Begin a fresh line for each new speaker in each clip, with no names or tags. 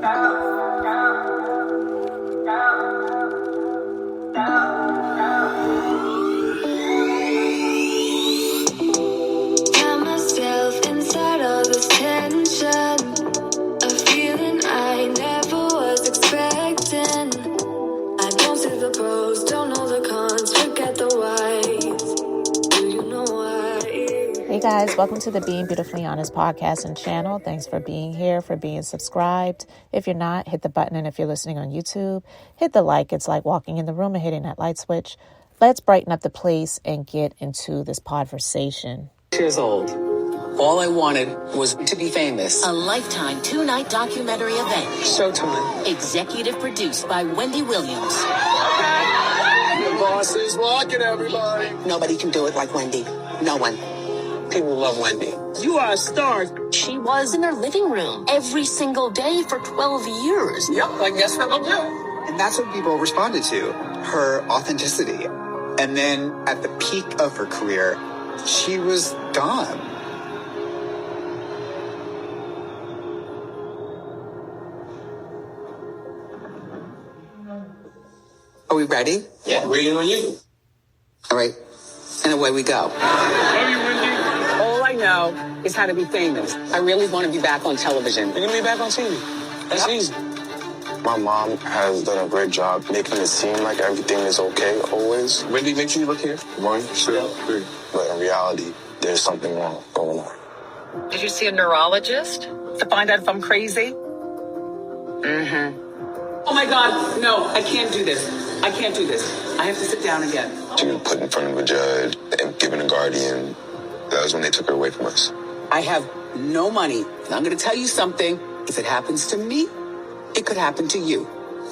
myself inside all this tension, a feeling I never was expecting. I don't see the pros, don't know the cons, forget the whys. Do you know why?
Hey guys, welcome to the Being Beautifully Honest podcast and channel. Thanks for being here, for being subscribed. If you're not, hit the button, and if you're listening on YouTube, hit the like. It's like walking in the room and hitting that light switch. Let's brighten up the place and get into this podversation.
Years old. All I wanted was to be famous.
A Lifetime 2-night documentary event.
Showtime.
Executive produced by Wendy Williams.
The boss is walking, everybody.
Nobody can do it like Wendy. No one. People love Wendy.
You are a star.
She was in her living room every single day for 12 years.
Yep, I guess that'll do.
And that's what people responded to, her authenticity. And then at the peak of her career, she was gone.
Are we ready?
Yeah, waiting on you.
All right. And away we go.
Love you, Wendy.
All I know is how to be famous. I really want to be back on television.
You're gonna be back on TV. That's easy.
My mom has done a great job making it seem like everything is okay always.
Wendy, make sure you look here.
1, 2, 3. But in reality, there's something wrong going on.
Did you see a neurologist to find out if I'm crazy?
Oh my God, no, I can't do this. I can't do this. I have to sit down again.
She was put in front of a judge and given a guardian. That was when they took her away from us.
I have no money. And I'm going to tell you something. If it happens to me, it could happen to you.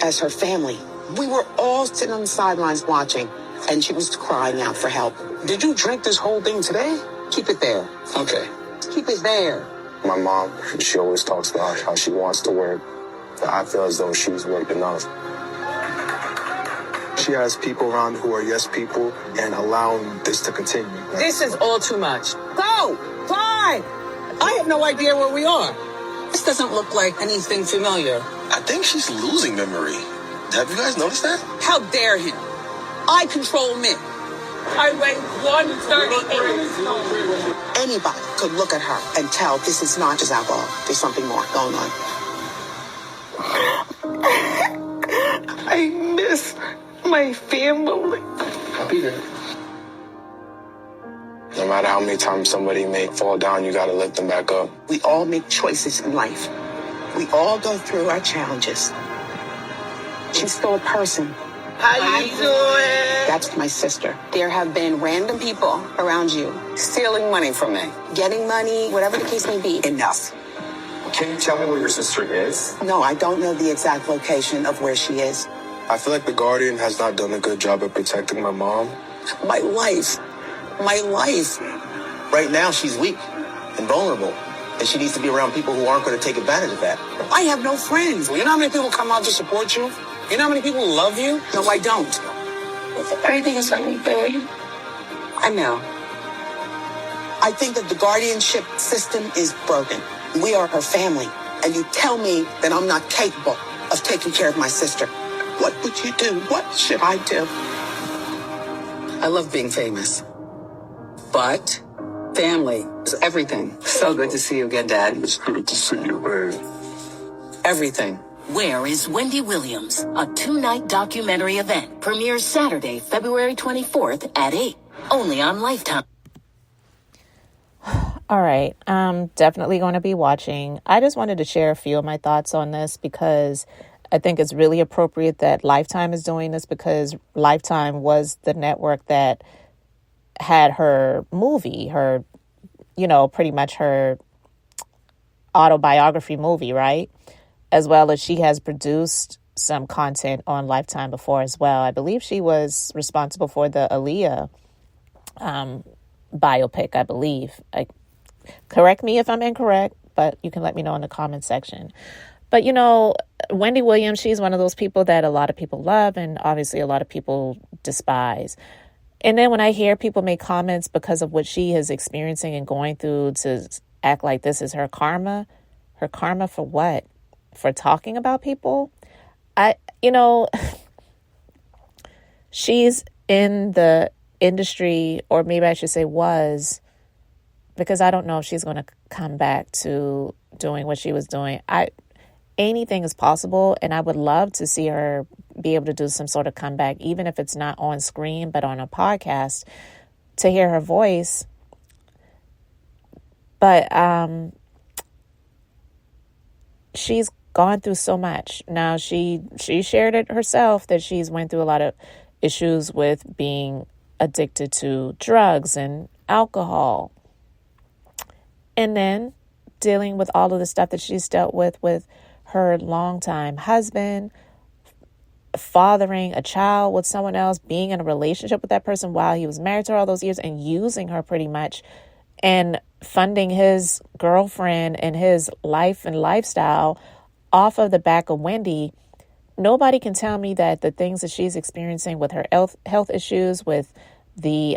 As her family, we were all sitting on the sidelines watching, and she was crying out for help.
Did you drink this whole thing today?
Keep it there.
Okay.
Keep it there.
My mom, she always talks about how she wants to work. But I feel as though she's worked enough. She has people around who are yes people and allowing this to continue.
This is all too much. Go! Fly! I have no idea where we are. This doesn't look like anything familiar.
I think she's losing memory. Have you guys noticed that?
How dare him? I control men. I weigh 138. Anybody could look at her and tell this is not just alcohol. There's something more going on.
I miss my family.
I'll be there.
No matter how many times somebody may fall down, you gotta lift them back up.
We all make choices in life. We all go through our challenges. She's still a person.
How you doing?
That's my sister. There have been random people around you stealing money from me, getting money, whatever the case may be. Enough.
Can you tell me where your sister is?
No, I don't know the exact location of where she is.
I feel like the guardian has not done a good job of protecting my mom.
My life. My life.
Right now, she's weak and vulnerable, and she needs to be around people who aren't going to take advantage of that.
I have no friends.
You know how many people come out to support you? You know how many people love you?
No, I don't.
Everything is going to be good.
I know. I think that the guardianship system is broken. We are her family, and you tell me that I'm not capable of taking care of my sister. What would you do? What should I do? I love being famous, but family is everything. So good to see you again, Dad.
It's good to see you, man.
Everything.
Where is Wendy Williams? A 2-night documentary event premieres Saturday, February 24th at 8. Only on Lifetime.
All right, I'm definitely going to be watching. I just wanted to share a few of my thoughts on this because I think it's really appropriate that Lifetime is doing this, because Lifetime was the network that had her movie, her, pretty much her autobiography movie, right? As well as she has produced some content on Lifetime before as well. I believe she was responsible for the Aaliyah biopic, I believe. Correct me if I'm incorrect, but you can let me know in the comment section. But, Wendy Williams, she's one of those people that a lot of people love and obviously a lot of people despise. And then when I hear people make comments because of what she is experiencing and going through to act like this is her karma for what? for talking about people. She's in the industry, or maybe I should say was, because I don't know if she's going to come back to doing what she was doing. Anything is possible, and I would love to see her be able to do some sort of comeback, even if it's not on screen, but on a podcast, to hear her voice. But she's gone through so much. Now, she shared it herself that she's went through a lot of issues with being addicted to drugs and alcohol. And then dealing with all of the stuff that she's dealt with her longtime husband, fathering a child with someone else, being in a relationship with that person while he was married to her all those years, and using her pretty much, and funding his girlfriend and his life and lifestyle off of the back of Wendy. Nobody can tell me that the things that she's experiencing with her health issues, with the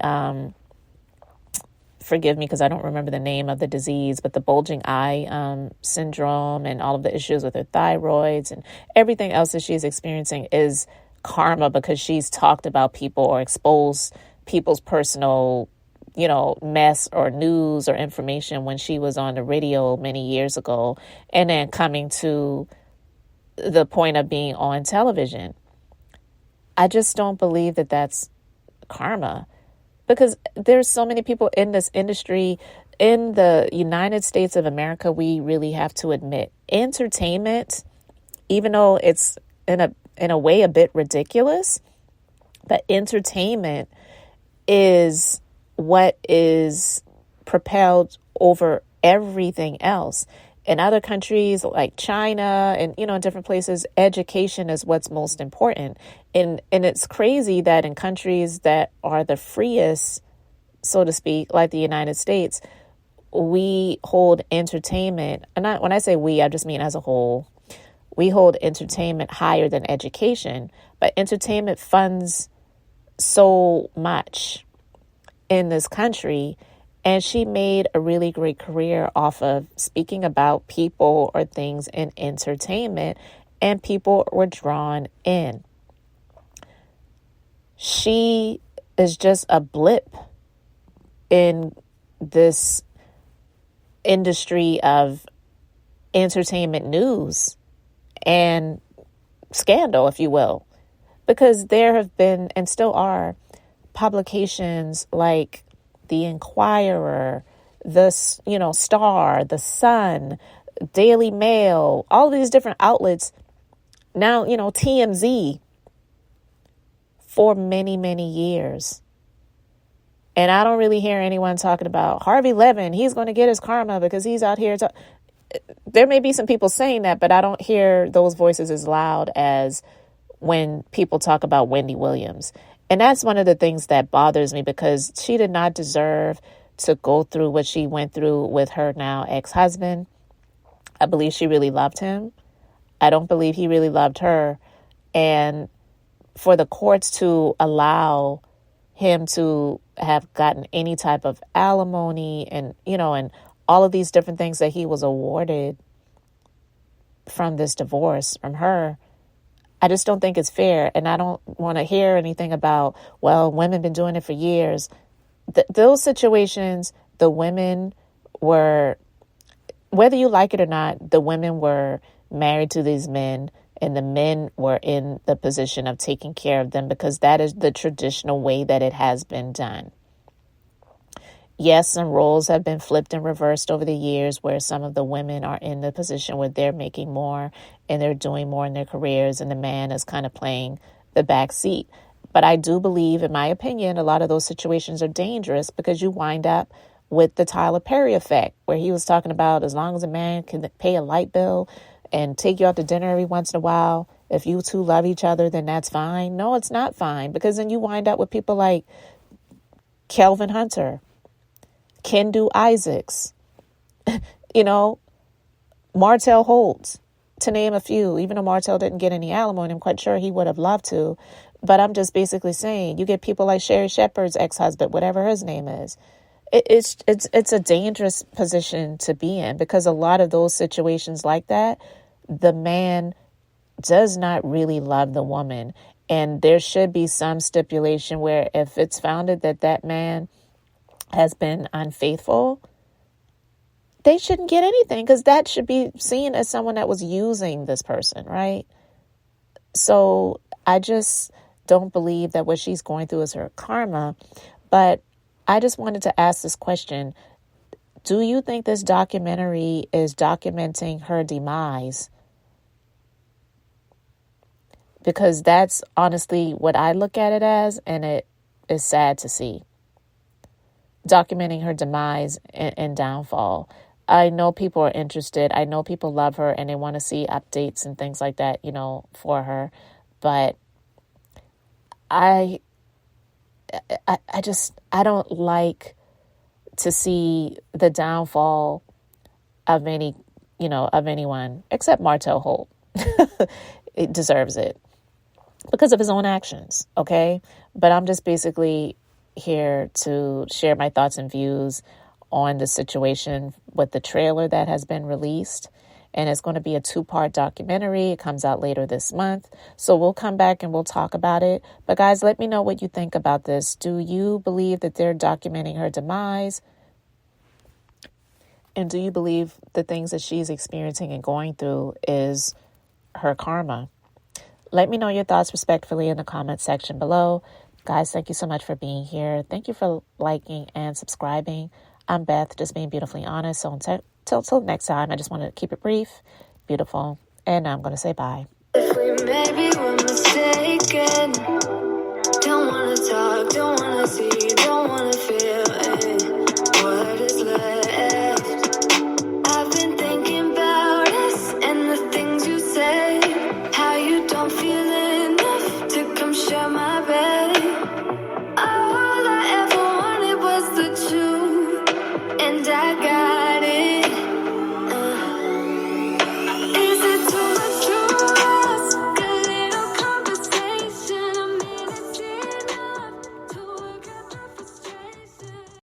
forgive me because I don't remember the name of the disease, but the bulging eye syndrome, and all of the issues with her thyroids and everything else that she's experiencing is karma, because she's talked about people or exposed people's personal, mess or news or information when she was on the radio many years ago, and then coming to the point of being on television. I just don't believe that that's karma. Because there's so many people in this industry. In the United States of America, we really have to admit, entertainment, even though it's in a way a bit ridiculous, but entertainment is what is propelled over everything else. In other countries like China and, in different places, education is what's most important. And it's crazy that in countries that are the freest, so to speak, like the United States, we hold entertainment. And when I say we, I just mean as a whole. We hold entertainment higher than education. But entertainment funds so much in this country. And she made a really great career off of speaking about people or things in entertainment, and people were drawn in. She is just a blip in this industry of entertainment news and scandal, if you will, because there have been and still are publications like The Inquirer, the Star, The Sun, Daily Mail, all of these different outlets. Now, TMZ for many, many years. And I don't really hear anyone talking about Harvey Levin. He's going to get his karma because he's out here. There may be some people saying that, but I don't hear those voices as loud as when people talk about Wendy Williams. And that's one of the things that bothers me, because she did not deserve to go through what she went through with her now ex-husband. I believe she really loved him. I don't believe he really loved her. And for the courts to allow him to have gotten any type of alimony and, and all of these different things that he was awarded from this divorce from her, I just don't think it's fair. And I don't want to hear anything about, well, women been doing it for years. Those situations, the women were, whether you like it or not, the women were married to these men, and the men were in the position of taking care of them, because that is the traditional way that it has been done. Yes, some roles have been flipped and reversed over the years, where some of the women are in the position where they're making more and they're doing more in their careers, and the man is kind of playing the back seat. But I do believe, in my opinion, a lot of those situations are dangerous, because you wind up with the Tyler Perry effect, where he was talking about, as long as a man can pay a light bill and take you out to dinner every once in a while, if you two love each other, then that's fine. No, it's not fine, because then you wind up with people like Kevinhunter, Kendu Isaacs, Martell Holtz, to name a few. Even though Martell didn't get any alimony, I'm quite sure he would have loved to. But I'm just basically saying, you get people like Sherry Shepherd's ex-husband, whatever his name is. It's a dangerous position to be in, because a lot of those situations like that, the man does not really love the woman. And there should be some stipulation where if it's founded that that man has been unfaithful, they shouldn't get anything, because that should be seen as someone that was using this person, right? So I just don't believe that what she's going through is her karma. But I just wanted to ask this question. Do you think this documentary is documenting her demise? Because that's honestly what I look at it as, and it is sad to see. Documenting her demise and downfall. I know people are interested. I know people love her and they want to see updates and things like that, for her. But I don't like to see the downfall of anyone except Martell Holt. It deserves it because of his own actions. Okay. But I'm just basically here to share my thoughts and views on the situation with the trailer that has been released. And it's going to be a 2-part documentary. It comes out later this month. So we'll come back and we'll talk about it. But guys, let me know what you think about this. Do you believe that they're documenting her demise? And do you believe the things that she's experiencing and going through is her karma? Let me know your thoughts respectfully in the comment section below. Guys, thank you so much for being here. Thank you for liking and subscribing. I'm Beth, just being beautifully honest. So until next time, I just want to keep it brief, beautiful, and I'm going to say bye.
If we maybe were mistaken, don't wanna talk, don't wanna see, don't wanna feel it.